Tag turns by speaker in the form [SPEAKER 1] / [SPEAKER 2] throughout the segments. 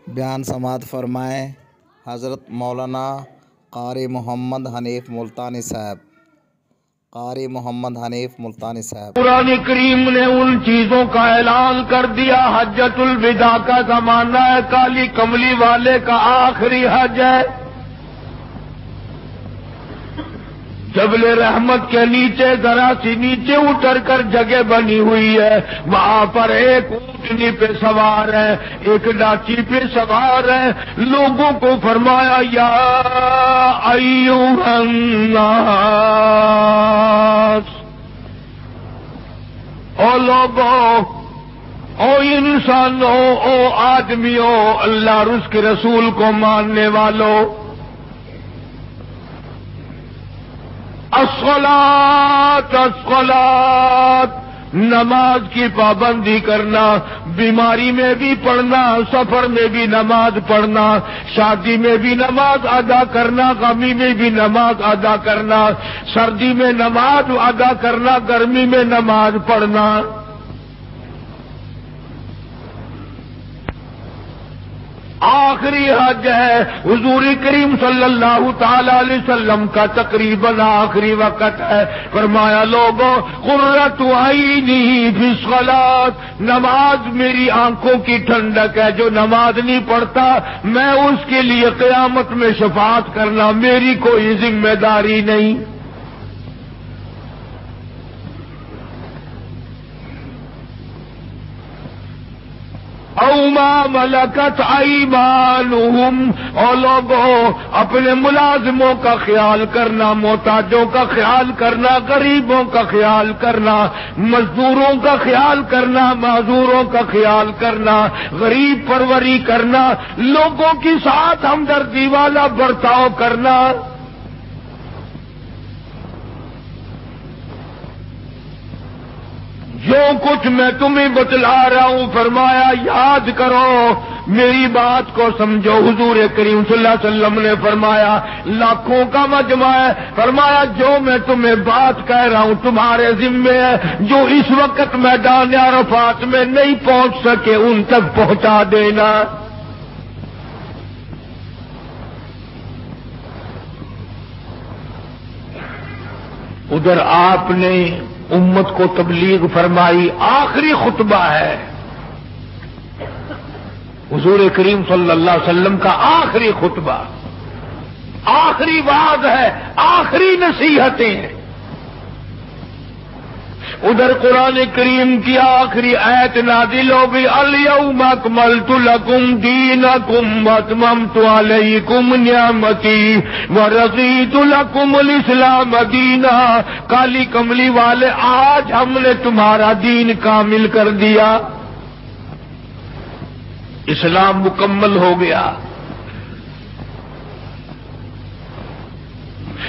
[SPEAKER 1] بیان سماعت فرمائیں حضرت مولانا قاری محمد حنیف ملتانی صاحب۔ قاری محمد حنیف ملتانی صاحب۔
[SPEAKER 2] قرآن کریم نے ان چیزوں کا اعلان کر دیا، حجۃ الوداع کا زمانہ ہے، کالی کملی والے کا آخری حج ہے۔ جبل رحمت کے نیچے ذرا سی نیچے اتر کر جگہ بنی ہوئی ہے، وہاں پر ایک اونٹنی پہ سوار ہے، ایک ڈاچی پہ سوار ہے۔ لوگوں کو فرمایا یا ایھا الناس، او لوگوں، او انسانوں، او آدمیوں، اللہ اور اس کے رسول کو ماننے والوں، الصلاۃ الصلاۃ، نماز کی پابندی کرنا، بیماری میں بھی پڑھنا، سفر میں بھی نماز پڑھنا، شادی میں بھی نماز ادا کرنا، غمی میں بھی نماز ادا کرنا، سردی میں نماز ادا کرنا، گرمی میں نماز پڑھنا۔ آخری حج ہے، حضور کریم صلی اللہ تعالی علیہ وسلم کا تقریباً آخری وقت ہے۔ فرمایا لوگوں، قرۃ عینی فی الصلاۃ، نماز میری آنکھوں کی ٹھنڈک ہے۔ جو نماز نہیں پڑھتا میں اس کے لیے قیامت میں شفاعت کرنا میری کوئی ذمہ داری نہیں۔ او ما ملکت ایمانہم، اور لوگوں اپنے ملازموں کا خیال کرنا، محتاجوں کا خیال کرنا، غریبوں کا خیال کرنا، مزدوروں کا خیال کرنا، معذوروں کا خیال کرنا، غریب پروری کرنا، لوگوں کے ساتھ ہمدردی والا برتاؤ کرنا۔ جو کچھ میں تمہیں بتلا رہا ہوں، فرمایا یاد کرو، میری بات کو سمجھو۔ حضور کریم صلی اللہ علیہ وسلم نے فرمایا لاکھوں کا مجمع ہے، فرمایا جو میں تمہیں بات کہہ رہا ہوں تمہارے ذمے ہے، جو اس وقت میدان عرفات میں نہیں پہنچ سکے ان تک پہنچا دینا۔ ادھر آپ نے امت کو تبلیغ فرمائی، آخری خطبہ ہے حضور کریم صلی اللہ علیہ وسلم کا، آخری خطبہ، آخری وعظ ہے، آخری نصیحتیں ہیں۔ ادھر قرآن کریم کی آخری آیت نازل ہو گئی، الیوم اکملت لکم دینکم واتممت علیکم نعمتی ورضیت لکم الاسلام دینا۔ کالی کملی والے، آج ہم نے تمہارا دین کامل کر دیا، اسلام مکمل ہو گیا۔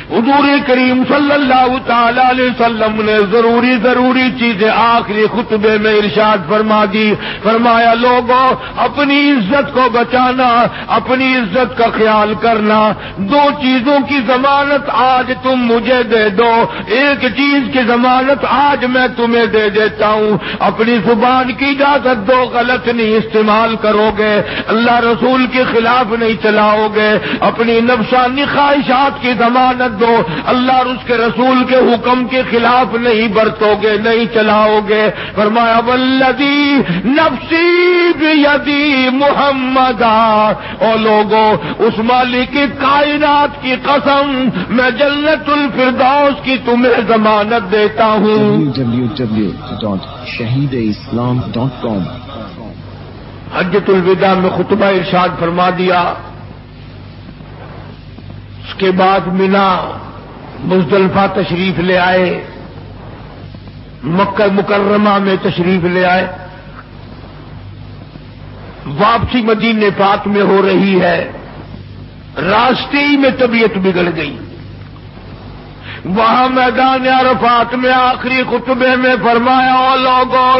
[SPEAKER 2] حضور کریم صلی اللہ تعالی علیہ وسلم نے ضروری چیزیں آخری خطبے میں ارشاد فرما دی۔ فرمایا لوگوں، اپنی عزت کو بچانا، اپنی عزت کا خیال کرنا۔ دو چیزوں کی ضمانت آج تم مجھے دے دو، ایک چیز کی ضمانت آج میں تمہیں دے دیتا ہوں، اپنی زبان کی اجازت دو، غلط نہیں استعمال کرو گے، اللہ رسول کے خلاف نہیں چلاؤ گے، اپنی نفسانی خواہشات کی ضمانت دو، اللہ اور اس کے رسول کے حکم کے خلاف نہیں برتو گے، نہیں چلاؤ گے۔ فرمایا والذی نفسی بیدی محمدا، او لوگوں اس مالک کائنات کی قسم، میں جنت الفردوس کی تمہیں ضمانت دیتا ہوں۔
[SPEAKER 3] www.shahideislam.com
[SPEAKER 2] حجۃ الوداع میں خطبہ ارشاد فرما دیا، اس کے بعد مینا مزدلفہ تشریف لے آئے، مکہ مکرمہ میں تشریف لے آئے، واپسی مدینے پاک میں ہو رہی ہے، راستے ہی میں طبیعت بگڑ گئی۔ وہاں میدان عرفات میں آخری خطبے میں فرمایا، او لوگوں،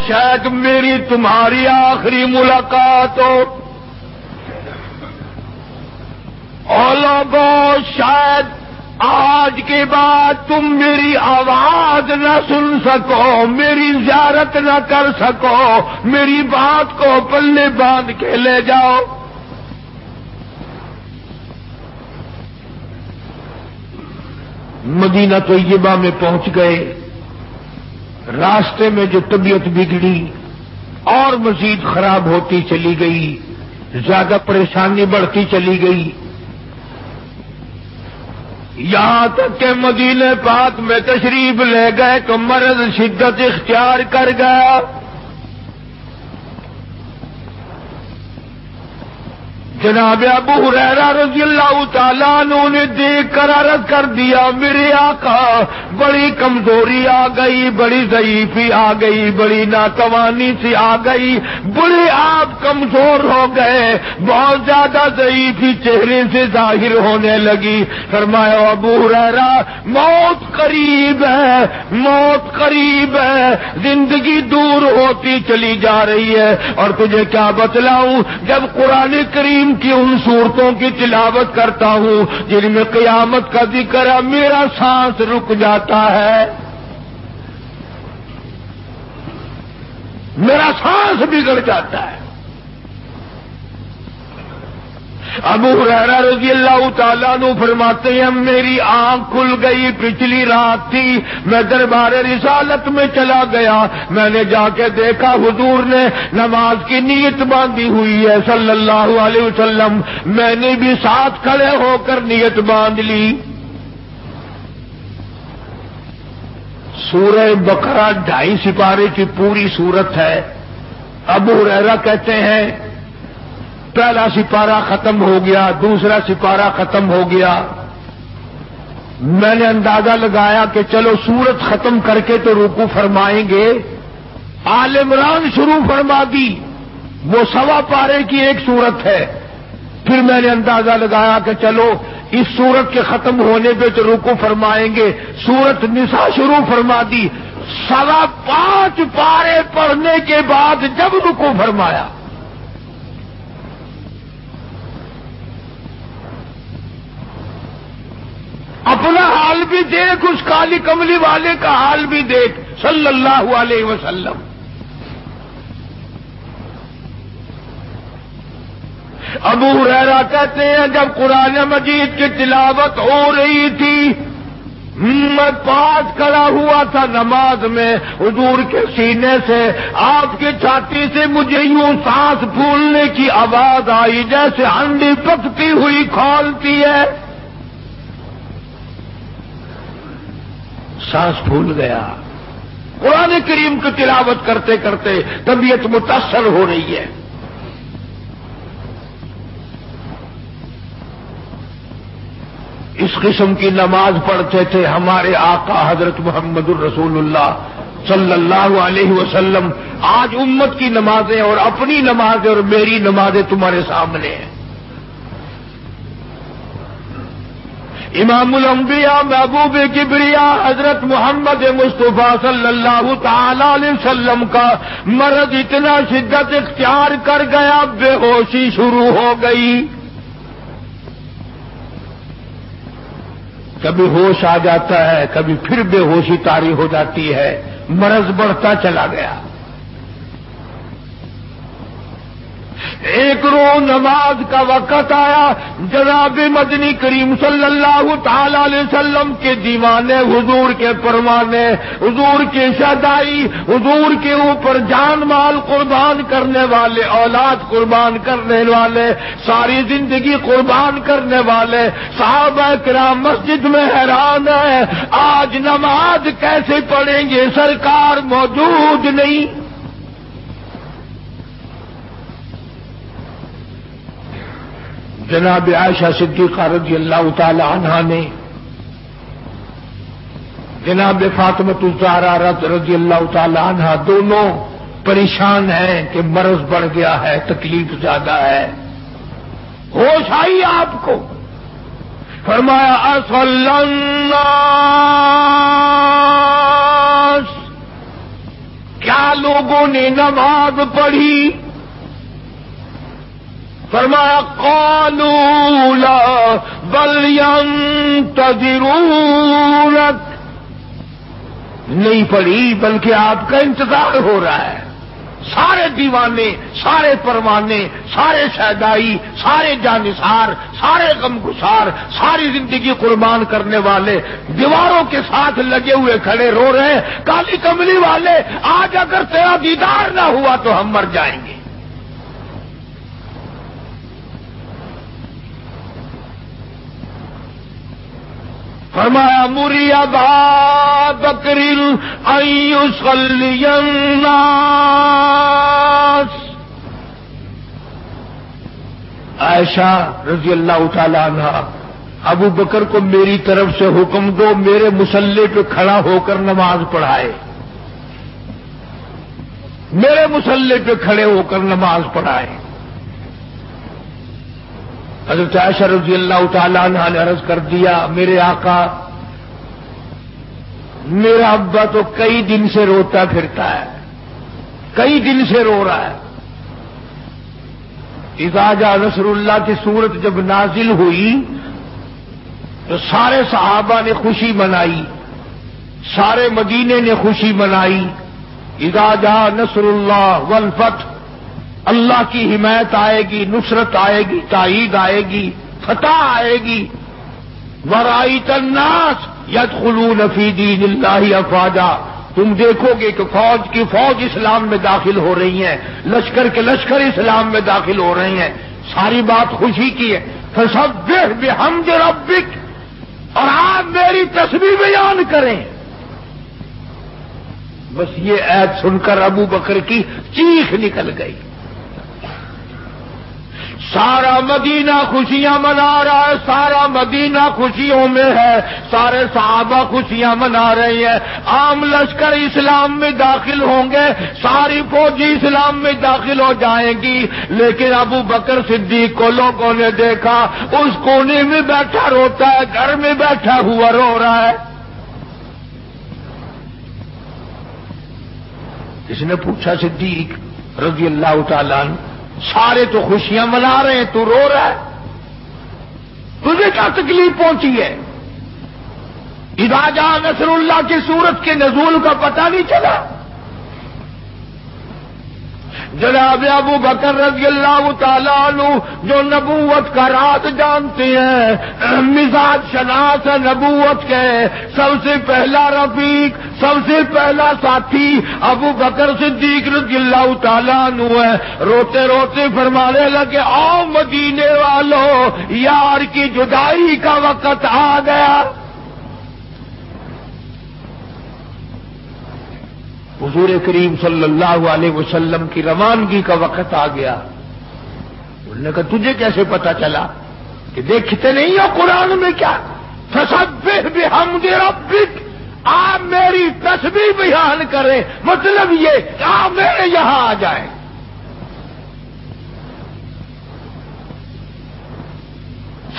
[SPEAKER 2] شاید میری تمہاری آخری ملاقات ہو، او لوگوں شاید آج کے بعد تم میری آواز نہ سن سکو، میری زیارت نہ کر سکو، میری بات کو پلے باندھ کے لے جاؤ۔ مدینہ طیبہ میں پہنچ گئے. راستے میں جو طبیعت بگڑی اور مزید خراب ہوتی چلی گئی، زیادہ پریشانی بڑھتی چلی گئی، یہاں تک کہ مدینہ پاک میں تشریف لے گئے تو مرض شدت اختیار کر گیا. جناب ابو ہریرہ رضی اللہ تعالیٰ عنہ نے دیکھ کر عرض کر دیا، میرے آقا بڑی کمزوری آ گئی، بڑی ضعیفی آ گئی، بڑی ناتوانی سی آ گئی، بڑے آپ کمزور ہو گئے، بہت زیادہ ضعیفی چہرے سے ظاہر ہونے لگی. فرمایا ابو ہریرہ موت قریب ہے، موت قریب ہے، زندگی دور ہوتی چلی جا رہی ہے. اور تجھے کیا بتلاؤں، جب قرآن کریم کی ان صورتوں کی تلاوت کرتا ہوں جن میں قیامت کا ذکر ہے، میرا سانس رک جاتا ہے، میرا سانس بگڑ جاتا ہے. ابو ہریرہ رضی اللہ تعالیٰ عنہ فرماتے ہیں میری آنکھ کھل گئی، پچھلی رات تھی، میں دربار رسالت میں چلا گیا، میں نے جا کے دیکھا حضور نے نماز کی نیت باندھی ہوئی ہے صلی اللہ علیہ وسلم. میں نے بھی ساتھ کھڑے ہو کر نیت باندھ لی. سورہ بقرہ 2.5 سپارے کی پوری سورت ہے. ابو ہریرہ کہتے ہیں پہلا سپارہ ختم ہو گیا، دوسرا سپارہ ختم ہو گیا. میں نے اندازہ لگایا کہ چلو سورت ختم کر کے تو رکوع فرمائیں گے. آل عمران شروع فرما دی، وہ 1.25 پارے کی ایک سورت ہے. پھر میں نے اندازہ لگایا کہ چلو اس سورت کے ختم ہونے پہ تو رکوع فرمائیں گے. سورت نساء شروع فرما دی. 5.25 پارے پڑھنے کے بعد جب رکوع فرمایا، اپنا حال بھی دیکھ، اس کالی کملی والے کا حال بھی دیکھ صلی اللہ علیہ وسلم. ابو ہریرہ کہتے ہیں جب قرآن مجید کی تلاوت ہو رہی تھی، میں پاس کھڑا ہوا تھا نماز میں، حضور کے سینے سے، آپ کی چھاتی سے مجھے یوں سانس پھولنے کی آواز آئی جیسے ہنڈی پکتی ہوئی کھولتی ہے. سانس پھول گیا. قرآن کریم کی تلاوت کرتے کرتے طبیعت متاثر ہو رہی ہے. اس قسم کی نماز پڑھتے تھے ہمارے آقا حضرت محمد الرسول اللہ صلی اللہ علیہ وسلم. آج امت کی نمازیں اور اپنی نمازیں اور میری نمازیں تمہارے سامنے ہیں. امام الانبیاء محبوب کبریا حضرت محمد مصطفیٰ صلی اللہ تعالی علیہ وسلم کا مرض اتنا شدت اختیار کر گیا، بے ہوشی شروع ہو گئی. کبھی ہوش آ جاتا ہے، کبھی پھر بے ہوشی طاری ہو جاتی ہے. مرض بڑھتا چلا گیا. ایک روز نماز کا وقت آیا، جناب مدنی کریم صلی اللہ تعالی علیہ وسلم کے دیوانے، حضور کے پروانے، حضور کی شہدائی، حضور کے اوپر جان مال قربان کرنے والے، اولاد قربان کرنے والے، ساری زندگی قربان کرنے والے صحابہ کرام مسجد میں حیران ہیں، آج نماز کیسے پڑھیں گے، سرکار موجود نہیں. جناب عائشہ صدیقہ رضی اللہ تعالی عنہا نے جناب فاطمہ الزہرا رضی اللہ تعالی عنہا دونوں پریشان ہیں کہ مرض بڑھ گیا ہے، تکلیف زیادہ ہے. ہوش آئی آپ کو، فرمایا اصل الناس، کیا لوگوں نے نماز پڑھی؟ فرمایا قالوا لا بل ينتظرونك، نہیں پڑھی بلکہ آپ کا انتظار ہو رہا ہے. سارے دیوانے، سارے پروانے، سارے شہدائی، سارے جانثار، سارے غمگسار، ساری زندگی قربان کرنے والے دیواروں کے ساتھ لگے ہوئے کھڑے رو رہے ہیں، کالی کملی والے آج اگر تیرا دیدار نہ ہوا تو ہم مر جائیں گے۔ فرمایا مری ابا بکر ان یصلی الناس، عائشہ رضی اللہ تعالی عنہ، ابو بکر کو میری طرف سے حکم دو میرے مصلی پہ کھڑا ہو کر نماز پڑھائے، میرے مصلی پہ کھڑے ہو کر نماز پڑھائے۔ حضرت عائشہ رضی اللہ تعالی عنہ نے عرض کر دیا، میرے آقا میرا ابا تو کئی دن سے روتا پھرتا ہے، کئی دن سے رو رہا ہے۔ اذا جاء نصر اللہ کی صورت جب نازل ہوئی تو سارے صحابہ نے خوشی منائی، سارے مدینے نے خوشی منائی۔ اذا جاء نصر اللہ والفتح، اللہ کی حمایت آئے گی، نصرت آئے گی، تائید آئے گی، فتح آئے گی۔ وَرَأَيْتَ النَّاسَ يَدْخُلُونَ فِي دِينِ اللَّهِ أَفْوَاجًا، تم دیکھو گے کہ فوج کی فوج اسلام میں داخل ہو رہی ہیں، لشکر کے لشکر اسلام میں داخل ہو رہے ہیں۔ ساری بات خوشی کی ہے۔ فَسَبِّحْ بِحَمْدِ رَبِّكَ، اور آپ میری تسبیح بیان کریں۔ بس یہ آیت سن کر ابو بکر کی چیخ نکل گئی۔ سارا مدینہ خوشیاں منا رہا ہے، سارا مدینہ خوشیوں میں ہے، سارے صحابہ خوشیاں منا رہے ہیں۔ عام لشکر اسلام میں داخل ہوں گے، ساری فوجی اسلام میں داخل ہو جائیں گی، لیکن ابو بکر صدیق کو لوگوں نے دیکھا اس کونے میں بیٹھا روتا ہے، گھر میں بیٹھا ہوا رو رہا ہے۔ اس نے پوچھا صدیق رضی اللہ تعالیٰ عنہ، سارے تو خوشیاں منا رہے ہیں، تو رو رہا ہے، تجھے کیا تکلیف پہنچی ہے؟ اذا جاء نصر اللہ کی صورت کے نزول کا پتہ نہیں چلا؟ جناب ابو بکر رضی اللہ تعالیٰ عنہ جو نبوت کا راز جانتے ہیں، مزاج شناس نبوت کے سب سے پہلا رفیق، سب سے پہلا ساتھی ابو بکر صدیق رضی اللہ تعالیٰ عنہ ہے۔ روتے روتے فرمانے لگے، آؤ مدینے والوں، یار کی جدائی کا وقت آ گیا۔ حضور کریم صلی اللہ علیہ وسلم کی روانگی کا وقت آ گیا۔ انہوں نے کہا تجھے کیسے پتا چلا؟ کہ دیکھتے نہیں ہو قرآن میں کیا؟ فسبح بحمد ربک، آپ میری تسبیح بیان کریں، مطلب یہ کہ آپ میرے یہاں آ جائیں۔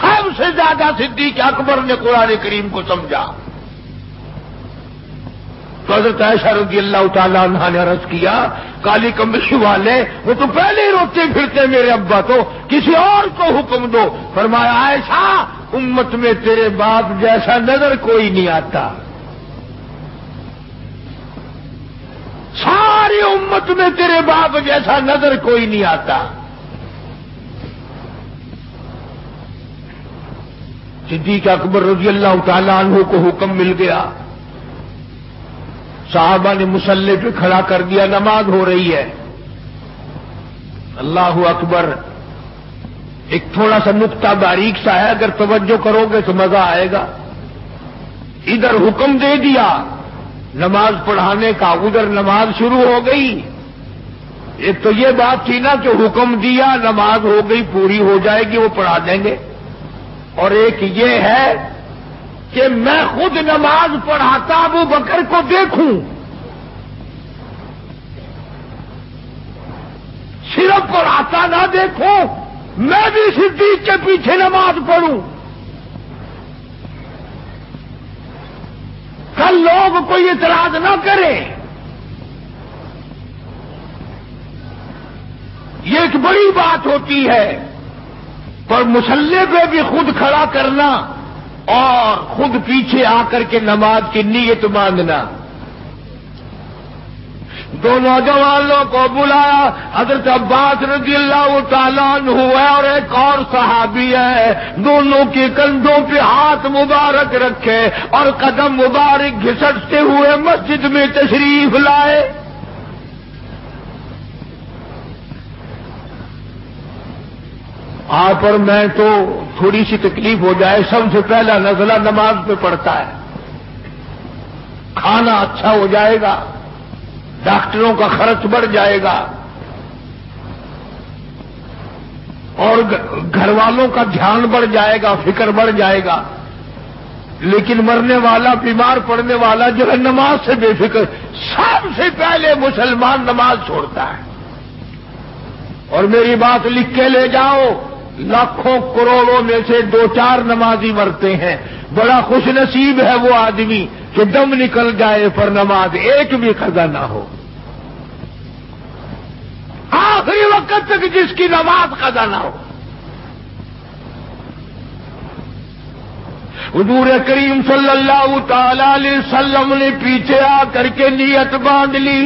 [SPEAKER 2] سب سے زیادہ صدیق اکبر نے قرآن کریم کو سمجھا۔ تو حضرت عائشہ رضی اللہ تعالیٰ عنہ نے عرض کیا، کالی کمبلی والے وہ تو پہلے ہی روتے پھرتے میرے ابا، تو کسی اور کو حکم دو۔ فرمایا عائشہ امت میں تیرے باپ جیسا نظر کوئی نہیں آتا، ساری امت میں تیرے باپ جیسا نظر کوئی نہیں آتا۔ صدیق اکبر رضی اللہ تعالیٰ عنہ کو حکم مل گیا، صحابہ نے مصلی پہ کھڑا کر دیا، نماز ہو رہی ہے۔ اللہ اکبر، ایک تھوڑا سا نقطہ باریک سا ہے، اگر توجہ کرو گے تو مزہ آئے گا۔ ادھر حکم دے دیا نماز پڑھانے کا، ادھر نماز شروع ہو گئی۔ ایک تو یہ بات تھی نا کہ حکم دیا، نماز ہو گئی، پوری ہو جائے گی، وہ پڑھا دیں گے، اور ایک یہ ہے کہ میں خود نماز پڑھاتا ابو بکر کو دیکھوں، صرف پڑھاتا نہ دیکھوں، میں بھی صدیق کے پیچھے نماز پڑھوں۔ کل لوگ کوئی اعتراض نہ کرے۔ یہ ایک بڑی بات ہوتی ہے، پر مصلی پہ بھی خود کھڑا کرنا اور خود پیچھے آ کر کے نماز کی نیت باندھنا۔ دو نوجوانوں کو بلایا، حضرت عباس رضی اللہ تعالیٰ عنہ ہے اور ایک اور صحابی ہے، دونوں کے کندھوں پہ ہاتھ مبارک رکھے اور قدم مبارک گھسٹتے ہوئے مسجد میں تشریف لائے۔ آپ اور میں تو تھوڑی سی تکلیف ہو جائے، سب سے پہلا نزلہ نماز پہ پڑتا ہے، کھانا اچھا ہو جائے گا، ڈاکٹروں کا خرچ بڑھ جائے گا اور گھر والوں کا دھیان بڑھ جائے گا، فکر بڑھ جائے گا، لیکن مرنے والا، بیمار پڑنے والا جو ہے نماز سے بے فکر، سب سے پہلے مسلمان نماز چھوڑتا ہے۔ اور میری بات لکھ کے لے جاؤ، لاکھوں کروڑوں میں سے 2-4 نمازی مرتے ہیں، بڑا خوش نصیب ہے وہ آدمی کہ دم نکل جائے پر نماز ایک بھی قضا نہ ہو، آخری وقت تک جس کی نماز قضا نہ ہو۔ حضور کریم صلی اللہ تعالی علیہ وسلم نے پیچھے آ کر کے نیت باندھ لی۔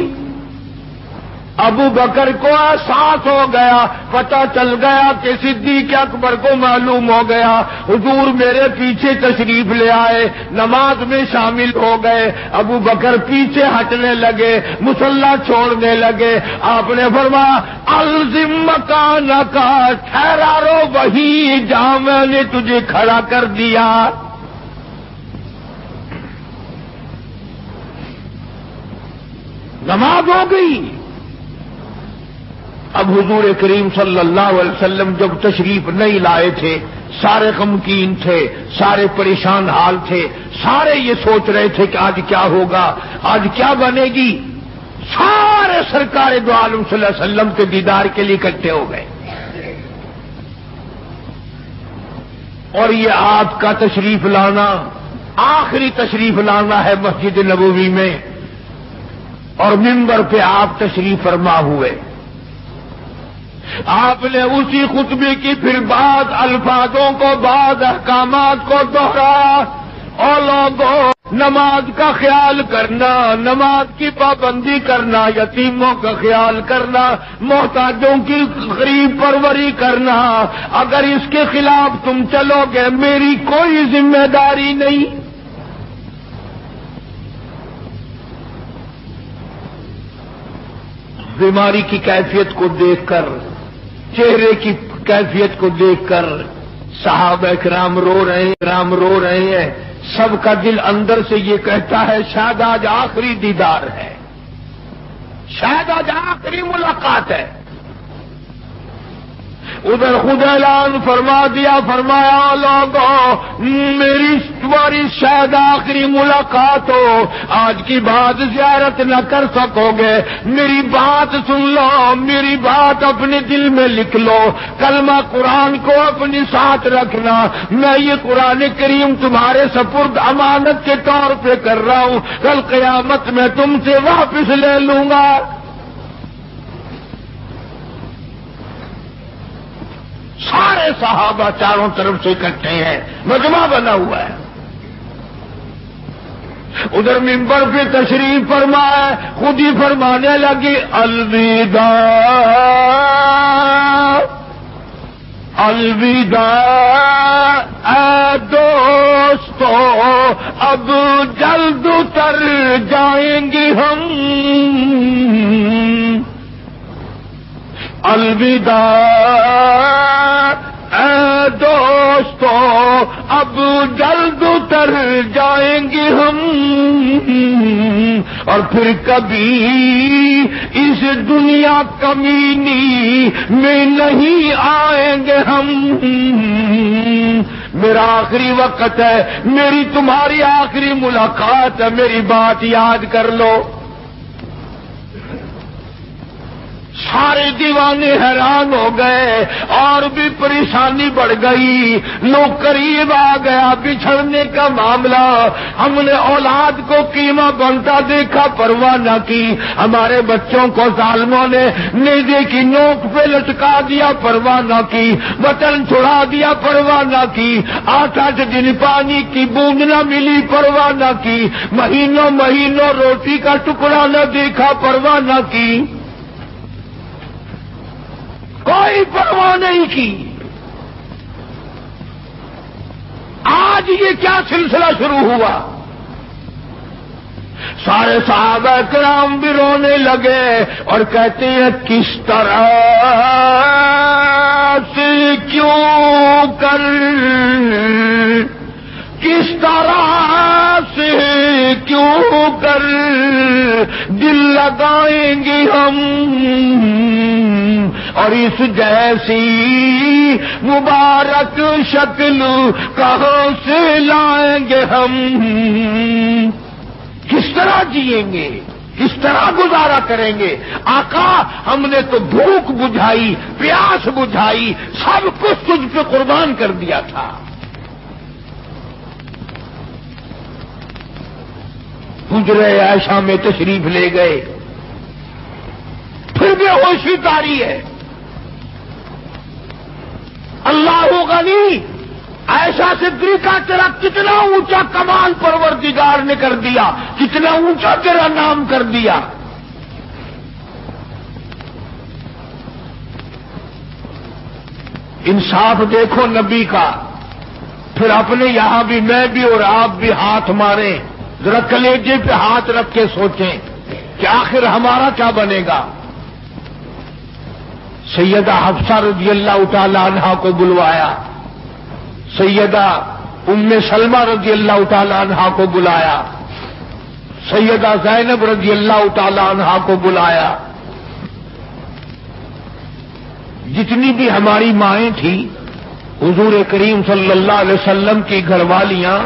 [SPEAKER 2] ابو بکر کو احساس ہو گیا، پتہ چل گیا کہ صدیق اکبر کو معلوم ہو گیا، حضور میرے پیچھے تشریف لے آئے، نماز میں شامل ہو گئے۔ ابو بکر پیچھے ہٹنے لگے، مصلی چھوڑنے لگے۔ آپ نے فرمایا الزم مکانک، ٹھہرا رو وہی جہاں میں نے تجھے کھڑا کر دیا۔ نماز ہو گئی۔ اب حضور کریم صلی اللہ علیہ وسلم جب تشریف نہیں لائے تھے، سارے غمگین تھے، سارے پریشان حال تھے، سارے یہ سوچ رہے تھے کہ آج کیا ہوگا، آج کیا بنے گی۔ سارے سرکار دو عالم صلی اللہ علیہ وسلم کے دیدار کے لیے اکٹھے ہو گئے۔ اور یہ آپ کا تشریف لانا، آخری تشریف لانا ہے مسجد نبوی میں، اور منبر پہ آپ تشریف فرما ہوئے۔ آپ نے اسی خطبے کی پھر بعض الفاظوں کو، بعض احکامات کو دہرایا، اور لوگوں نماز کا خیال کرنا، نماز کی پابندی کرنا، یتیموں کا خیال کرنا، محتاجوں کی غریب پروری کرنا، اگر اس کے خلاف تم چلو گے میری کوئی ذمہ داری نہیں۔ بیماری کی کیفیت کو دیکھ کر، چہرے کی کیفیت کو دیکھ کر صحابہ کرام رو رہے ہیں، سب کا دل اندر سے یہ کہتا ہے شاید آج آخری دیدار ہے، شاید آج آخری ملاقات ہے۔ ادھر خود اعلان فرما دیا، فرمایا لوگوں میری تمہاری شاید آخری ملاقات ہو، آج کی بعد زیارت نہ کر سکو گے، میری بات سن لو، میری بات اپنے دل میں لکھ لو، کلمہ قرآن کو اپنے ساتھ رکھنا، میں یہ قرآن کریم تمہارے سپرد امانت کے طور پہ کر رہا ہوں، کل قیامت میں تم سے واپس لے لوں گا۔ سارے صحابہ چاروں طرف سے اکٹھے ہیں، مجمع بنا ہوا ہے۔ ادھر منبر پہ تشریف فرما ہے، خود ہی فرمانے لگی الوداع الوداع اے دوستو، اب جلد اتر جائیں گے ہم، الوداع اے دوستو، اب جلد اتر جائیں گے ہم، اور پھر کبھی اس دنیا کمینی میں نہیں آئیں گے ہم۔ میرا آخری وقت ہے، میری تمہاری آخری ملاقات ہے، میری بات یاد کر لو۔ سارے دیوانے حیران ہو گئے اور بھی پریشانی بڑھ گئی. لوگ قریب آ گیا بچھڑنے کا معاملہ. ہم نے اولاد کو قیمہ بنتا دیکھا پرواہ نہ کی. ہمارے بچوں کو ظالموں نے نیزے کی نوک پہ لٹکا دیا پرواہ نہ کی. وطن چھڑا دیا پرواہ نہ کی. 8 دن پانی کی بوند نہ ملی پرواہ نہ کی. مہینوں مہینوں روٹی کا ٹکڑا نہ دیکھا پرواہ نہ کی. کوئی پرواہ نہیں کی. آج یہ کیا سلسلہ شروع ہوا؟ سارے صحابہ کرام بھی رونے لگے اور کہتے ہیں کس طرح سے کیوں کر، کس طرح سے کیوں کر دل لگائیں گے ہم، اور اس جیسی مبارک شکل کہاں سے لائیں گے ہم؟ کس طرح جئیں گے، کس طرح گزارا کریں گے؟ آقا ہم نے تو بھوک بجھائی، پیاس بجھائی، سب کچھ تجھ پہ قربان کر دیا تھا. حجرے عائشہ میں تشریف لے گئے، پھر بھی ہوشی تاری ہے. اللہ غنی، عائشہ صدیقہ تیرا کتنا اونچا کمال پروردگار نے کر دیا، کتنا اونچا تیرا نام کر دیا. انصاف دیکھو نبی کا. پھر اپنے یہاں بھی میں بھی اور آپ بھی ہاتھ ماریں، ذرا کلیجے پہ ہاتھ رکھ کے سوچیں کہ آخر ہمارا کیا بنے گا. سیدہ حفصہ رضی اللہ تعالی عنہا کو بلوایا، سیدہ ام سلمہ رضی اللہ تعالی عنہا کو بلایا، سیدہ زینب رضی اللہ تعالی عنہا کو بلایا. جتنی بھی ہماری مائیں تھیں، حضور کریم صلی اللہ علیہ وسلم کی گھر والیاں،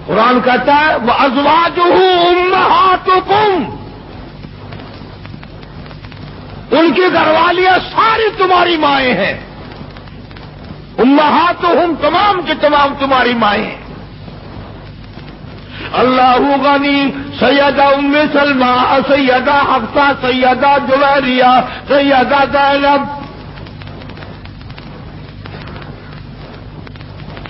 [SPEAKER 2] قرآن کہتا ہے وَأَزْوَاجُهُ أُمَّهَاتُكُمْ، ان کی گھر والیاں ساری تمہاری مائیں ہیں. امہاتہم، تمام کے تمام تمہاری مائیں ہیں. اللہ غنی، سیدہ ام سلمہ، سیدہ حفصہ، سیدہ جویریہ، سیدہ زینب،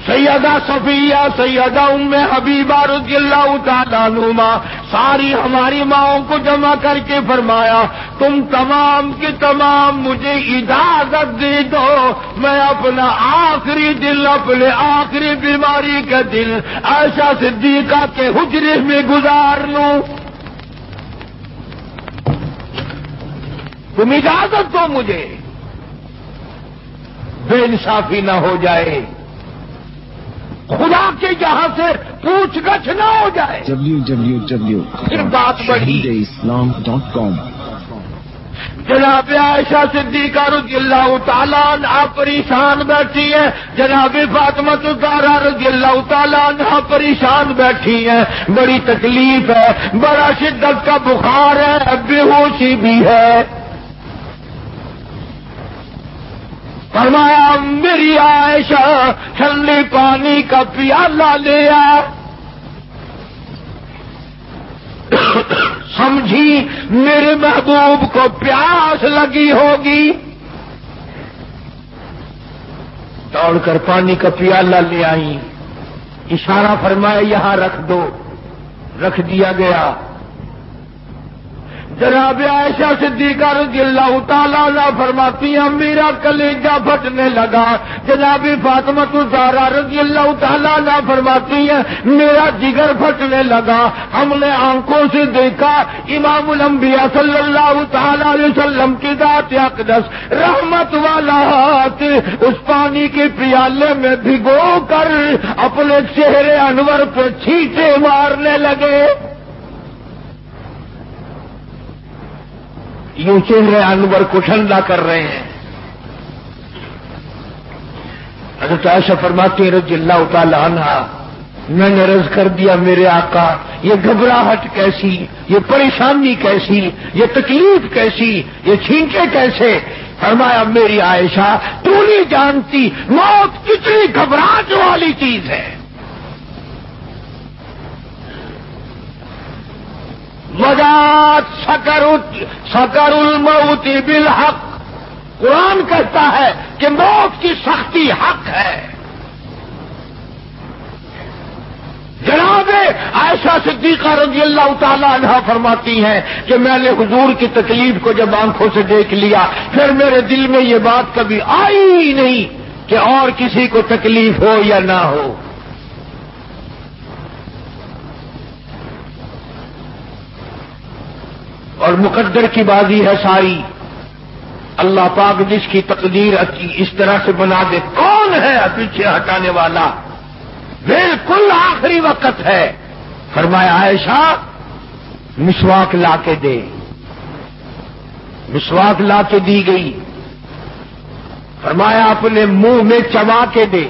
[SPEAKER 2] سیدہ صفیہ، سیدہ ام حبیبہ رضی اللہ تعالیٰ عنہما، ساری ہماری ماؤں کو جمع کر کے فرمایا تم تمام کے تمام مجھے اجازت دے دو، میں اپنا آخری دل، اپنے آخری بیماری کا دل عائشہ صدیقہ کے حجرے میں گزار لوں. تم اجازت دو مجھے، بے انصافی نہ ہو جائے، خدا کے یہاں سے پوچھ گچھ نہ ہو جائے. پھر بات بڑھی.
[SPEAKER 3] www.islam.com
[SPEAKER 2] جناب عائشہ صدیقہ رضی اللہ تعالیٰ عنہا پریشان بیٹھی ہے، جناب فاطمہ الزہرا رضی اللہ تعالیٰ عنہا پریشان بیٹھی ہیں، بڑی تکلیف ہے، بڑا شدت کا بخار ہے، بے ہوشی بھی ہے. فرمایا میری عائشہ ٹھنڈے پانی کا پیالہ لے آ. سمجھی میرے محبوب کو پیاس لگی ہوگی، دوڑ کر پانی کا پیالہ لے آئی. اشارہ فرمایا یہاں رکھ دو، رکھ دیا گیا. جناب عائشہ صدیقہ رضی اللہ تعالیٰ عنہ فرماتی ہیں میرا کلیجہ پھٹنے لگا. جناب فاطمہ الزہرا رضی اللہ تعالیٰ عنہ فرماتی ہیں میرا جگر پھٹنے لگا. ہم نے آنکھوں سے دیکھا امام الانبیاء صلی اللہ تعالیٰ علیہ وسلم کی ذات اقدس رحمت والا ہاتھ اس پانی کے پیالے میں بھگو کر اپنے چہرے انور پہ چھینٹے مارنے لگے. یوں چہرے انور کو ٹھنڈا کر رہے ہیں. حضرت عائشہ فرماتی رضی اللہ تعالی عنہا میں نے عرض کر دیا میرے آقا یہ گھبراہٹ کیسی، یہ پریشانی کیسی، یہ تکلیف کیسی، یہ چھینکے کیسے؟ فرمایا میری عائشہ تو نہیں جانتی موت کتنی گھبراہٹ والی چیز ہے۔ وجات سکر الموت بالحق، قرآن کہتا ہے کہ موت کی سختی حق ہے۔ جناب عائشہ صدیقہ رضی اللہ تعالی عنہا فرماتی ہیں کہ میں نے حضور کی تکلیف کو جب آنکھوں سے دیکھ لیا پھر میرے دل میں یہ بات کبھی آئی ہی نہیں کہ اور کسی کو تکلیف ہو یا نہ ہو۔ اور مقدر کی بازی ہے ساری، اللہ پاک جس کی تقدیر اس طرح سے بنا دے، کون ہے پیچھے ہٹانے والا؟ بالکل آخری وقت ہے۔ فرمایا عائشہ مسواک لا کے دے، مسواک لا کے دی گئی۔ فرمایا اپنے منہ میں چبا کے دے،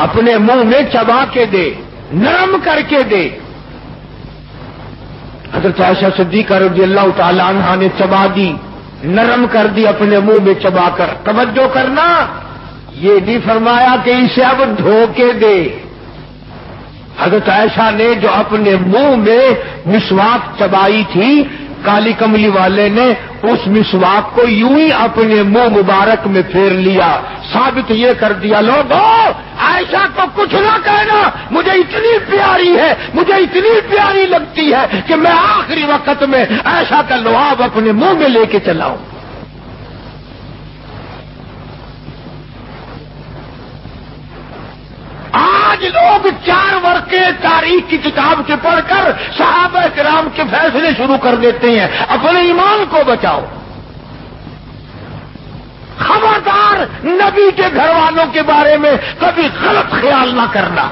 [SPEAKER 2] اپنے منہ میں چبا کے دے، نرم کر کے دے۔ حضرت عائشہ صدیقہ رضی اللہ تعالی عنہا نے چبا دی، نرم کر دی اپنے منہ میں چبا کر۔ توجہ کرنا، یہ نہیں فرمایا کہ اسے اب دھو کے دے۔ حضرت عائشہ نے جو اپنے منہ میں مسواک چبائی تھی، کالی کملی والے نے اس مسواک کو یوں ہی اپنے منہ مبارک میں پھیر لیا، ثابت یہ کر دیا لوگوں عائشہ کو کچھ نہ کہنا، مجھے اتنی پیاری ہے، مجھے اتنی پیاری لگتی ہے کہ میں آخری وقت میں عائشہ کا لعاب اپنے منہ میں لے کے چلاؤں۔ آج لوگ 4 ورقے تاریخ کی کتاب سے پڑھ کر صحابہ کرام کے فیصلے شروع کر دیتے ہیں۔ اپنے ایمان کو بچاؤ، خبردار نبی کے گھر والوں کے بارے میں کبھی غلط خیال نہ کرنا۔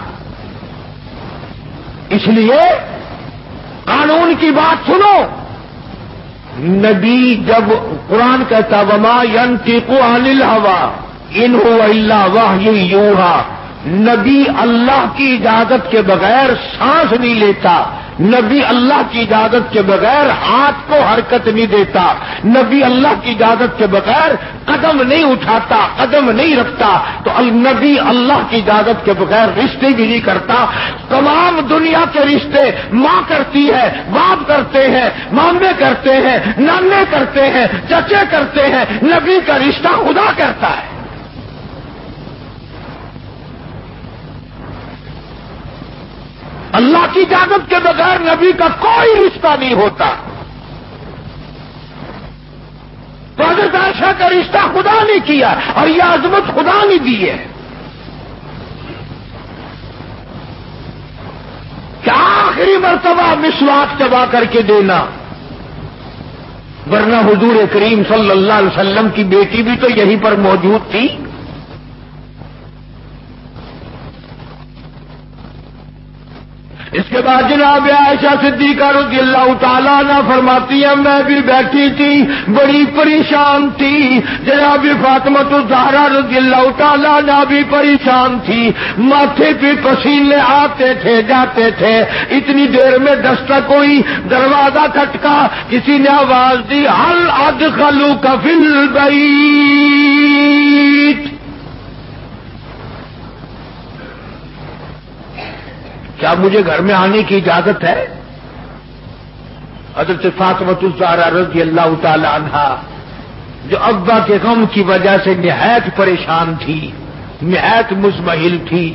[SPEAKER 2] اس لیے قانون کی بات سنو، نبی جب قرآن کہتا وما ينطق عن الهوى ان هو الا وحی یوحی، نبی اللہ کی اجازت کے بغیر سانس نہیں لیتا، نبی اللہ کی اجازت کے بغیر ہاتھ کو حرکت نہیں دیتا، نبی اللہ کی اجازت کے بغیر قدم نہیں اٹھاتا، قدم نہیں رکھتا، تو نبی اللہ کی اجازت کے بغیر رشتے بھی نہیں کرتا۔ تمام دنیا کے رشتے ماں کرتی ہے، باپ کرتے ہیں، مامے کرتے ہیں، نانے کرتے ہیں، چچے کرتے ہیں، نبی کا رشتہ خدا کرتا ہے۔ اللہ کی اجازت کے بغیر نبی کا کوئی رشتہ نہیں ہوتا۔ تو حضرت عائشہ کا رشتہ خدا نے کیا اور یہ عظمت خدا نے دی ہے کہ آخری مرتبہ مسواک چبا کر کے دینا، ورنہ حضور کریم صلی اللہ علیہ وسلم کی بیٹی بھی تو یہیں پر موجود تھی۔ اس کے بعد جناب عائشہ صدیقہ رضی اللہ تعالیٰ عنہ فرماتی ہیں میں بھی بیٹھی تھی، بڑی پریشان تھی۔ جناب فاطمہ الزہرا رضی اللہ تعالیٰ عنہ بھی پریشان تھی، ماتھے پہ پسینے آتے تھے جاتے تھے۔ اتنی دیر میں دستک ہوئی، دروازہ کھٹکا، کسی نے آواز دی ہل ادخلوک فی البیت، کیا مجھے گھر میں آنے کی اجازت ہے؟ حضرت فاطمہ الزہرا رضی اللہ تعالی عنہا جو ابا کے غم کی وجہ سے نہایت پریشان تھی، نہایت مزمحل تھی،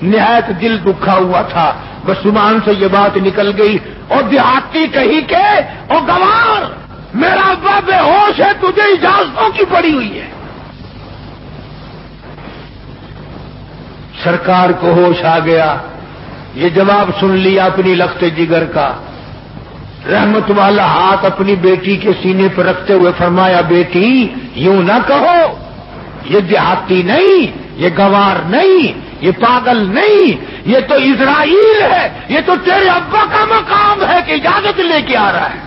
[SPEAKER 2] نہایت دل دکھا ہوا تھا، بس زبان سے یہ بات نکل گئی اور دیہاتی کہی کہ او گوار میرا ابا بے ہوش ہے، تجھے اجازتوں کی پڑی ہوئی ہے۔ سرکار کو ہوش آ گیا، یہ جواب سن لیا اپنی لخت جگر کا، رحمت والا ہاتھ اپنی بیٹی کے سینے پر رکھتے ہوئے فرمایا بیٹی یوں نہ کہو، یہ دیہاتی نہیں، یہ گوار نہیں، یہ پاگل نہیں، یہ تو اسرائیل ہے، یہ تو تیرے ابا کا مقام ہے کہ اجازت لے کے آ رہا ہے۔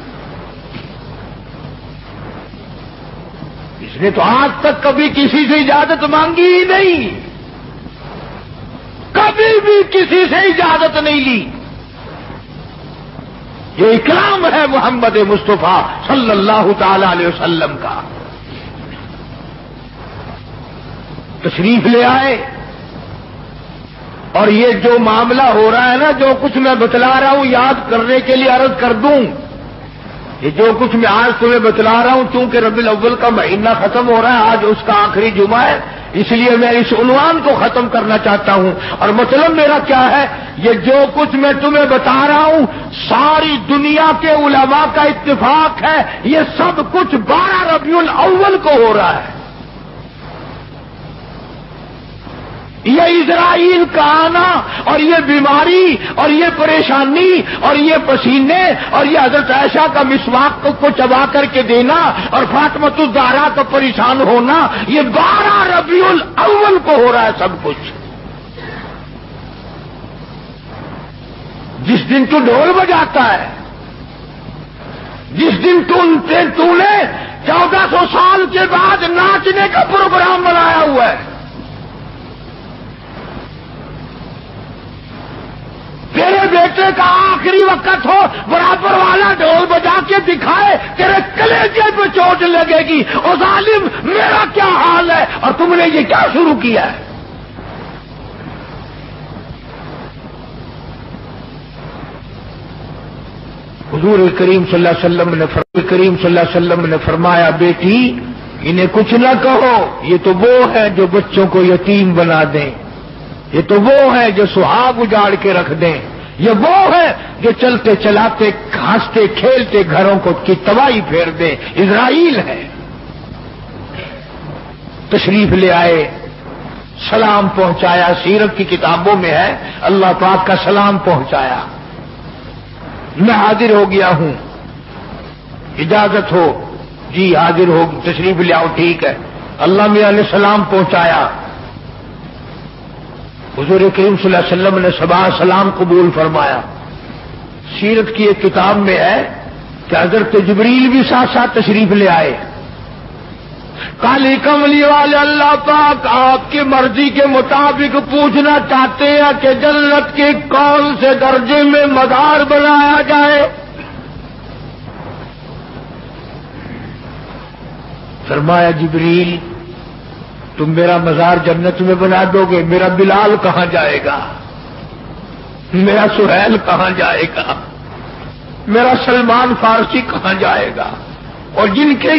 [SPEAKER 2] اس نے تو آج تک کبھی کسی سے اجازت مانگی ہی نہیں، کب کبھی بھی کسی سے اجازت نہیں لی. یہ اکرام ہے محمد مصطفیٰ صلی اللہ تعالی علیہ وسلم کا. تشریف لے آئے اور یہ جو معاملہ ہو رہا ہے نا، جو کچھ میں بتلا رہا ہوں یاد کرنے کے لیے عرض کر دوں. یہ جو کچھ میں آج تمہیں بتلا رہا ہوں، چونکہ ربیع الاول کا مہینہ ختم ہو رہا ہے، آج اس کا آخری جمعہ ہے، اس لیے میں اس عنوان کو ختم کرنا چاہتا ہوں. اور مطلب میرا کیا ہے، یہ جو کچھ میں تمہیں بتا رہا ہوں ساری دنیا کے علماء کا اتفاق ہے، یہ سب کچھ 12 ربیع الاول کو ہو رہا ہے. یہ اسرائیل کا آنا اور یہ بیماری اور یہ پریشانی اور یہ پسینے اور یہ حضرت عائشہ کا مسواک کو چبا کر کے دینا اور فاطمۃ الزہرا کا پریشان ہونا، یہ 12 ربیع الاول کو ہو رہا ہے سب کچھ. جس دن تو ڈھول بجاتا ہے، جس دن تو نے 1400 سال کے بعد ناچنے کا پروگرام بنایا ہوا ہے. تیرے بیٹے کا آخری وقت ہو، برابر والا ڈھول بجا کے دکھائے، تیرے کلیجے پہ چوٹ لگے گی. او ظالم میرا کیا حال ہے، اور تم نے یہ کیا شروع کیا ہے؟ حضور کریم صلی اللہ علیہ وسلم نے فرمایا، بیٹی انہیں کچھ نہ کہو، یہ تو وہ ہیں جو بچوں کو یتیم بنا دیں، یہ تو وہ ہیں جو سہاگ اجاڑ کے رکھ دیں، یہ وہ ہیں جو چلتے چلاتے ہنستے کھیلتے گھروں کو کی تباہی پھیر دیں. اسرائیل ہے. تشریف لے آئے، سلام پہنچایا. سیرت کی کتابوں میں ہے اللہ پاک کا سلام پہنچایا. میں حاضر ہو گیا ہوں، اجازت ہو؟ جی حاضر ہو، تشریف لے آؤ. ٹھیک ہے. اللہ میاں نے سلام پہنچایا. حضور کریم صلی اللہ علیہ وسلم نے سلام قبول فرمایا. سیرت کی ایک کتاب میں ہے کہ حضرت جبریل بھی ساتھ ساتھ تشریف لے آئے. کالی کملی والے اللہ پاک آپ کی مرضی کے مطابق پوچھنا چاہتے ہیں کہ جنت کے کون سے درجے میں مزار بنایا جائے. فرمایا جبریل تم میرا مزار جنت میں بنا دو گے، میرا بلال کہاں جائے گا، میرا سہیل کہاں جائے گا، میرا سلمان فارسی کہاں جائے گا؟ اور جن کے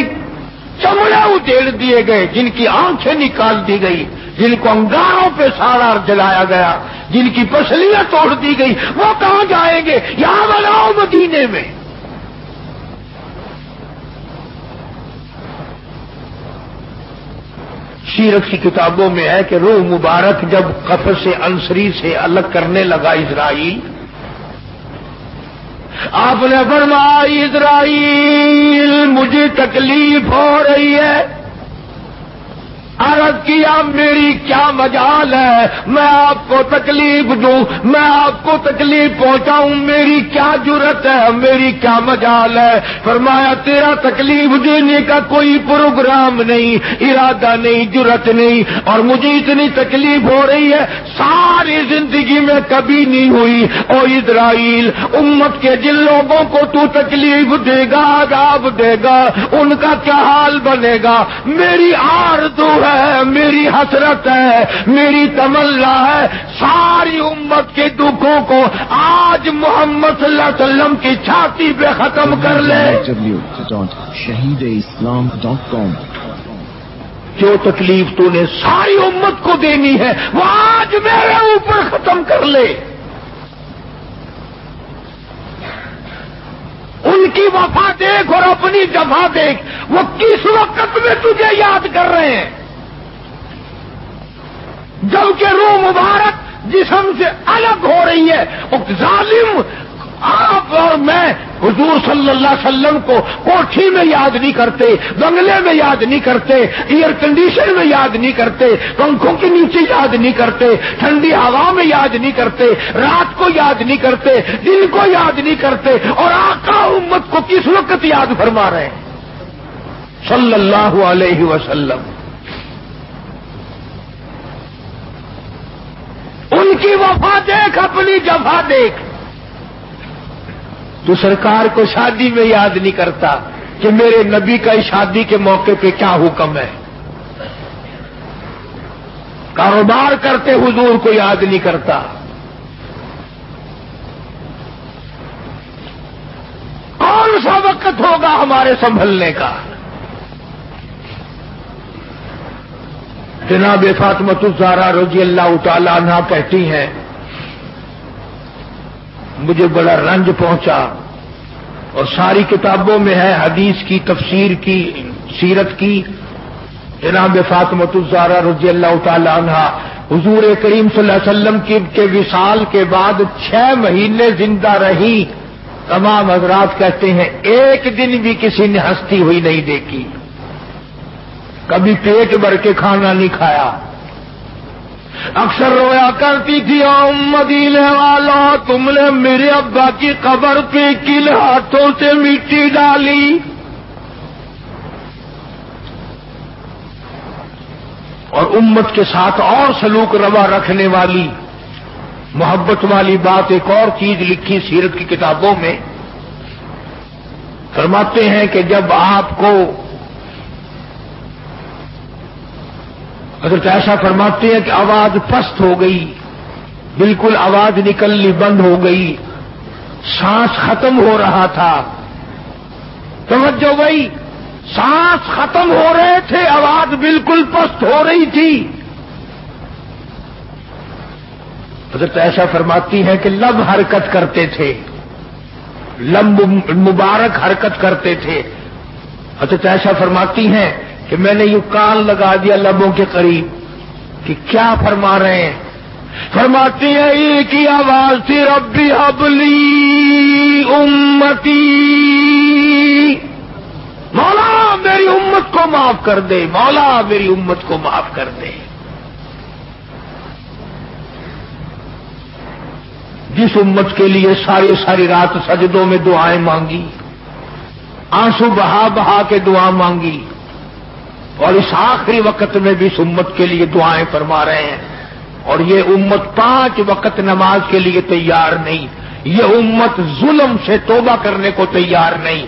[SPEAKER 2] چمڑے ادھیڑ دیے گئے، جن کی آنکھیں نکال دی گئی، جن کو انگاروں پہ سارا جلایا گیا، جن کی پسلیاں توڑ دی گئی، وہ کہاں جائیں گے؟ یہاں بناؤ مدینے میں. سیرت کی کتابوں میں ہے کہ روح مبارک جب قفص انصری سے الگ کرنے لگا اسرائیل، آپ نے فرمایا اسرائیل مجھے تکلیف ہو رہی ہے. عرض کیا میری کیا مجال ہے میں آپ کو تکلیف دوں، میں آپ کو تکلیف پہنچاؤں، میری کیا جرت ہے، میری کیا مجال ہے؟ فرمایا تیرا تکلیف دینے کا کوئی پروگرام نہیں، ارادہ نہیں، جرت نہیں، اور مجھے اتنی تکلیف ہو رہی ہے ساری زندگی میں کبھی نہیں ہوئی. او اسرائیل امت کے جن لوگوں کو تو تکلیف دے گا، عذاب دے گا، ان کا کیا حال بنے گا؟ میری آرزو ہے، میری حسرت ہے، میری تمنا ہے ساری امت کے دکھوں کو آج محمد صلی اللہ علیہ وسلم کی چھاتی پہ ختم کر لے.
[SPEAKER 3] shahideislam.com
[SPEAKER 2] جو تکلیف تو نے ساری امت کو دینی ہے وہ آج میرے اوپر ختم کر لے. ان کی وفا دیکھ اور اپنی جفا دیکھ، وہ کس وقت میں تجھے یاد کر رہے ہیں جبکہ روح مبارک جسم سے الگ ہو رہی ہے. ظالم آپ اور میں حضور صلی اللہ علیہ وسلم کو کوٹھی میں یاد نہیں کرتے، بنگلے میں یاد نہیں کرتے، ایئر کنڈیشن میں یاد نہیں کرتے، پنکھوں کے نیچے یاد نہیں کرتے، ٹھنڈی ہوا میں یاد نہیں کرتے، رات کو یاد نہیں کرتے، دن کو یاد نہیں کرتے، اور آقا امت کو کس وقت یاد فرما رہے ہیں صلی اللہ علیہ وسلم. ان کی وہ دیکھ اپنی جفا دیکھ. تو سرکار کو شادی میں یاد نہیں کرتا کہ میرے نبی کا شادی کے موقع پہ کیا حکم ہے. کاروبار کرتے حضور کو یاد نہیں کرتا. کون سا وقت ہوگا ہمارے سنبھلنے کا؟ جناب فاطمۃ الزہرا رضی اللہ تعالی عنہا کہتی ہیں مجھے بڑا رنج پہنچا، اور ساری کتابوں میں ہے حدیث کی، تفسیر کی، سیرت کی. جناب فاطمۃ الزہرا رضی اللہ تعالی عنہا حضور کریم صلی اللہ علیہ وسلم کے وصال کے بعد 6 مہینے زندہ رہی. تمام حضرات کہتے ہیں ایک دن بھی کسی نے ہستی ہوئی نہیں دیکھی، کبھی پیٹ بھر کے کھانا نہیں کھایا. اکثر رویا کرتی تھی مدینے والا تم نے میرے ابا کی قبر پہ کن ہاتھوں سے مٹی ڈالی. اور امت کے ساتھ اور سلوک روا رکھنے والی محبت والی بات ایک اور چیز لکھی سیرت کی کتابوں میں. فرماتے ہیں کہ جب آپ کو حضرت عائشہ فرماتے ہیں کہ آواز پست ہو گئی، بالکل آواز نکلنی بند ہو گئی، سانس ختم ہو رہا تھا. توجہ بھائی، سانس ختم ہو رہے تھے، آواز بالکل پست ہو رہی تھی. حضرت عائشہ فرماتی ہیں کہ لب حرکت کرتے تھے، لب مبارک حرکت کرتے تھے. حضرت عائشہ فرماتی ہیں کہ میں نے یوں کان لگا دیا لبوں کے قریب کہ کیا فرما رہے ہیں. فرماتی ہیں ایک ہی آواز تھی، ربی حبلی امتی، مولا میری امت کو معاف کر دے، مولا میری امت کو معاف کر دے. جس امت کے لیے ساری رات سجدوں میں دعائیں مانگی، آنسو بہا بہا کے دعا مانگی، اور اس آخری وقت میں بھی اس امت کے لیے دعائیں فرما رہے ہیں. اور یہ امت 5 وقت نماز کے لیے تیار نہیں، یہ امت ظلم سے توبہ کرنے کو تیار نہیں،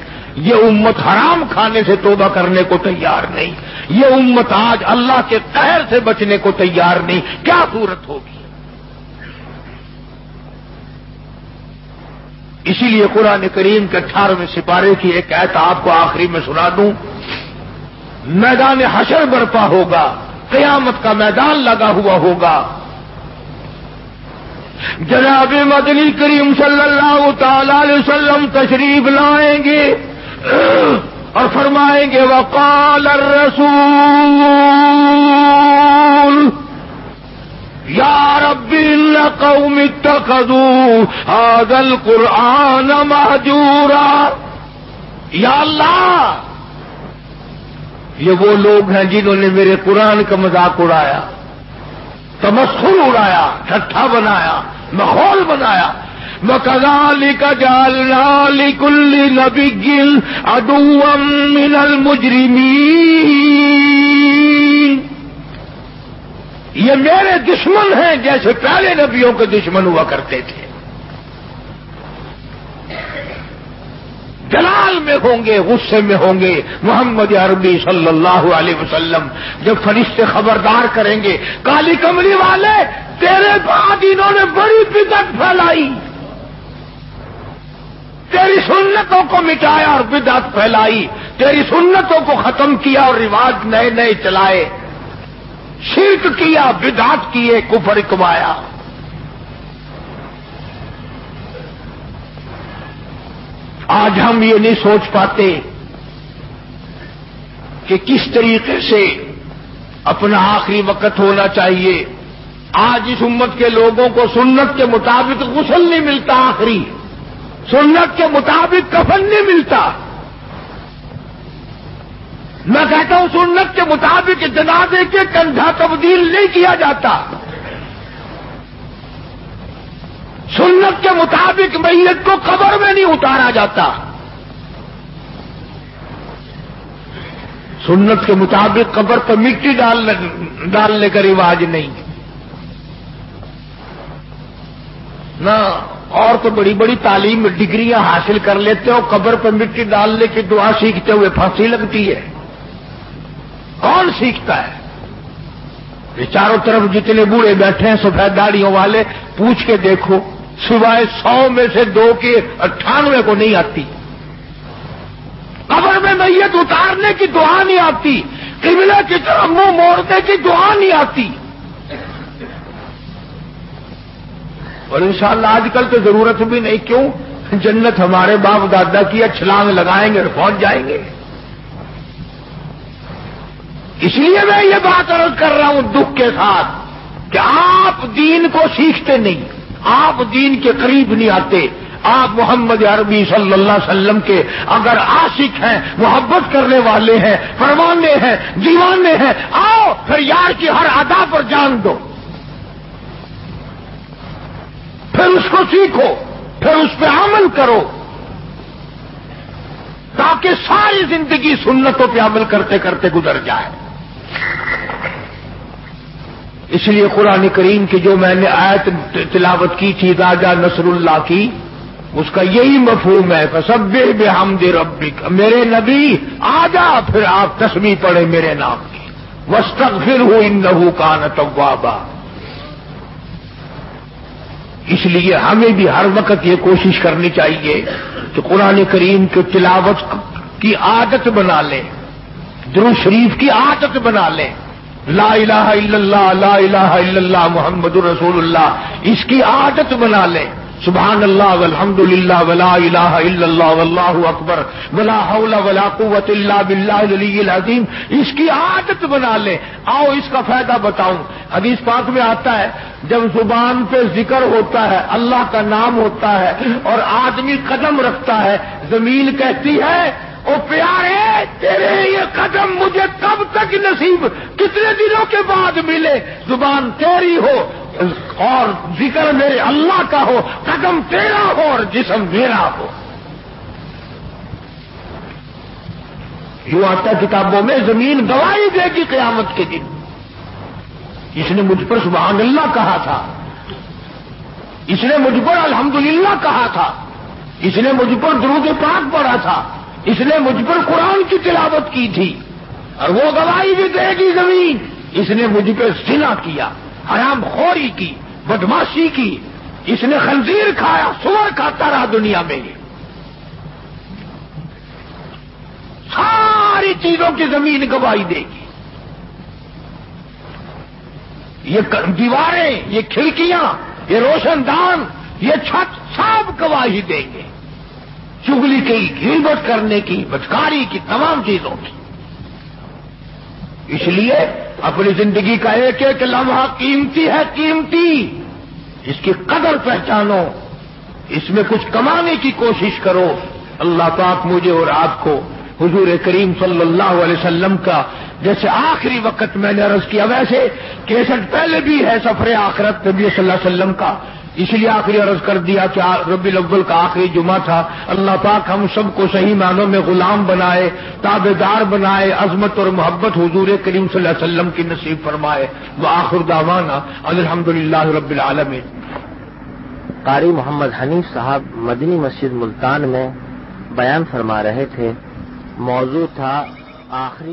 [SPEAKER 2] یہ امت حرام کھانے سے توبہ کرنے کو تیار نہیں، یہ امت آج اللہ کے قہر سے بچنے کو تیار نہیں. کیا صورت ہوگی؟ اسی لیے قرآن کریم کے 18ویں سپارے کی ایک آیت آپ کو آخری میں سنا دوں. میدان حشر برپا ہوگا، قیامت کا میدان لگا ہوا ہوگا. جناب مدنی کریم صلی اللہ تعالی علیہ وسلم تشریف لائیں گے اور فرمائیں گے وقال الرسول یا رب ان قوم اتخذوا هذا القرآن مہجورا. یا اللہ، یہ وہ لوگ ہیں جنہوں نے میرے قرآن کا مذاق اڑایا، تمسخر اڑایا، ٹھٹھا بنایا، مخول بنایا. وَكَذَلِكَ جَعَلْنَا لِكُلِّ نَبِيٍّ عَدُوًّا مِّنَ الْمُجْرِمِينَ. یہ میرے دشمن ہیں جیسے پہلے نبیوں کے دشمن ہوا کرتے تھے. جلال میں ہوں گے، غصے میں ہوں گے. محمد عربی صلی اللہ علیہ وسلم جب فرشتے خبردار کریں گے کالی کملی والے تیرے بعد انہوں نے بڑی بدعت پھیلائی، تیری سنتوں کو مٹایا اور بدعت پھیلائی، تیری سنتوں کو ختم کیا اور رواج نئے نئے چلائے، شرک کیا، بدعت کیے، کفر کمایا. آج ہم یہ نہیں سوچ پاتے کہ کس طریقے سے اپنا آخری وقت ہونا چاہیے. آج اس امت کے لوگوں کو سنت کے مطابق غسل نہیں ملتا، آخری سنت کے مطابق کفن نہیں ملتا. میں کہتا ہوں سنت کے مطابق جنازے کے کندھا تبدیل نہیں کیا جاتا، سنت کے مطابق میت کو قبر میں نہیں اتارا جاتا، سنت کے مطابق قبر پر مٹی ڈالنے کا رواج نہیں. نہ اور تو بڑی بڑی تعلیم ڈگریاں حاصل کر لیتے ہو، قبر پہ مٹی ڈالنے کی دعا سیکھتے ہوئے پھانسی لگتی ہے. کون سیکھتا ہے؟ یہ چاروں طرف جتنے بوڑھے بیٹھے ہیں سفید داڑھیوں والے، پوچھ کے دیکھو، سوائے 100 میں سے 2 کے 98 کو نہیں آتی. قبر میں میت اتارنے کی دعا نہیں آتی، قبلہ کی طرف منہ موڑنے کی دعا نہیں آتی. اور انشاءاللہ آج کل تو ضرورت بھی نہیں. کیوں؟ جنت ہمارے باپ دادا کی ہے، چھلانگ لگائیں گے اور پہنچ جائیں گے. اس لیے میں یہ بات عرض کر رہا ہوں دکھ کے ساتھ کہ آپ دین کو سیکھتے نہیں، آپ دین کے قریب نہیں آتے. آپ محمد عربی صلی اللہ علیہ وسلم کے اگر عاشق ہیں، محبت کرنے والے ہیں، پروانے ہیں، دیوانے ہیں، آؤ پھر یار کی ہر ادا پر جان دو، پھر اس کو سیکھو، پھر اس پہ عمل کرو، تاکہ ساری زندگی سنتوں پہ عمل کرتے کرتے گزر جائے. اس لیے قرآن کریم کی جو میں نے آیت تلاوت کی تھی راجا نصر اللہ کی، اس کا یہی مفہوم ہے، فسبح بحمد ربک، میرے نبی آ جا پھر آپ تسبیح پڑھیں میرے نام کی، واستغفرہ انہ کان توابا. اس لیے ہمیں بھی ہر وقت یہ کوشش کرنی چاہیے کہ قرآن کریم کی تلاوت کی عادت بنا لیں، درود شریف کی عادت بنا لیں، لا الہ الا اللہ، لا الہ الا اللہ محمد رسول اللہ، اس کی عادت بنا لیں. سبحان اللہ والحمد للہ ولا الہ الا اللہ واللہ اکبر ولا حول ولا قوت الا باللہ العلی العظیم، اس کی عادت بنا لیں. آؤ اس کا فائدہ بتاؤں. حدیث پاک میں آتا ہے جب زبان پہ ذکر ہوتا ہے، اللہ کا نام ہوتا ہے اور آدمی قدم رکھتا ہے، زمین کہتی ہے او پیارے تیرے یہ قدم مجھے کب تک نصیب، کتنے دنوں کے بعد ملے. زبان تیری ہو اور ذکر میرے اللہ کا ہو، قدم تیرا ہو اور جسم میرا ہو. یوں آتا کتابوں میں، زمین گواہی دے گی قیامت کے دن، اس نے مجھ پر سبحان اللہ کہا تھا، اس نے مجھ پر الحمدللہ کہا تھا، اس نے مجھ پر درود پاک پڑھا تھا، اس نے مجھ پر قرآن کی تلاوت کی تھی. اور وہ گواہی بھی دے گی زمین، اس نے مجھ پہ زنا کیا، حرام خوری کی، بدماشی کی، اس نے خنزیر کھایا، سور کھاتا رہا دنیا میں. یہ ساری چیزوں کی زمین گواہی دے گی. یہ دیواریں، یہ کھڑکیاں، یہ روشن دان، یہ چھت سب گواہی دیں گے، چغلی کی، غیبت کرنے کی، بدکاری کی، تمام چیزوں کی. اس لیے اپنی زندگی کا ایک ایک لمحہ قیمتی ہے، قیمتی، اس کی قدر پہچانو، اس میں کچھ کمانے کی کوشش کرو. اللہ پاک مجھے اور آپ کو حضور کریم صلی اللہ علیہ وسلم کا جیسے آخری وقت میں نے عرض کیا، ویسے کیسٹ پہلے بھی ہے سفر آخرت نبی صلی اللہ علیہ وسلم کا، اس لیے آخری عرض کر دیا کہ ربیع الاول کا آخری جمعہ تھا. اللہ پاک ہم سب کو صحیح معنوں میں غلام بنائے، تابعدار بنائے، عظمت اور محبت حضور کریم صلی اللہ علیہ وسلم کی نصیب فرمائے. وآخر دعوانا الحمدللہ رب العالمین.
[SPEAKER 3] قاری محمد حنیف صاحب مدنی مسجد ملتان میں بیان فرما رہے تھے. موضوع تھا آخری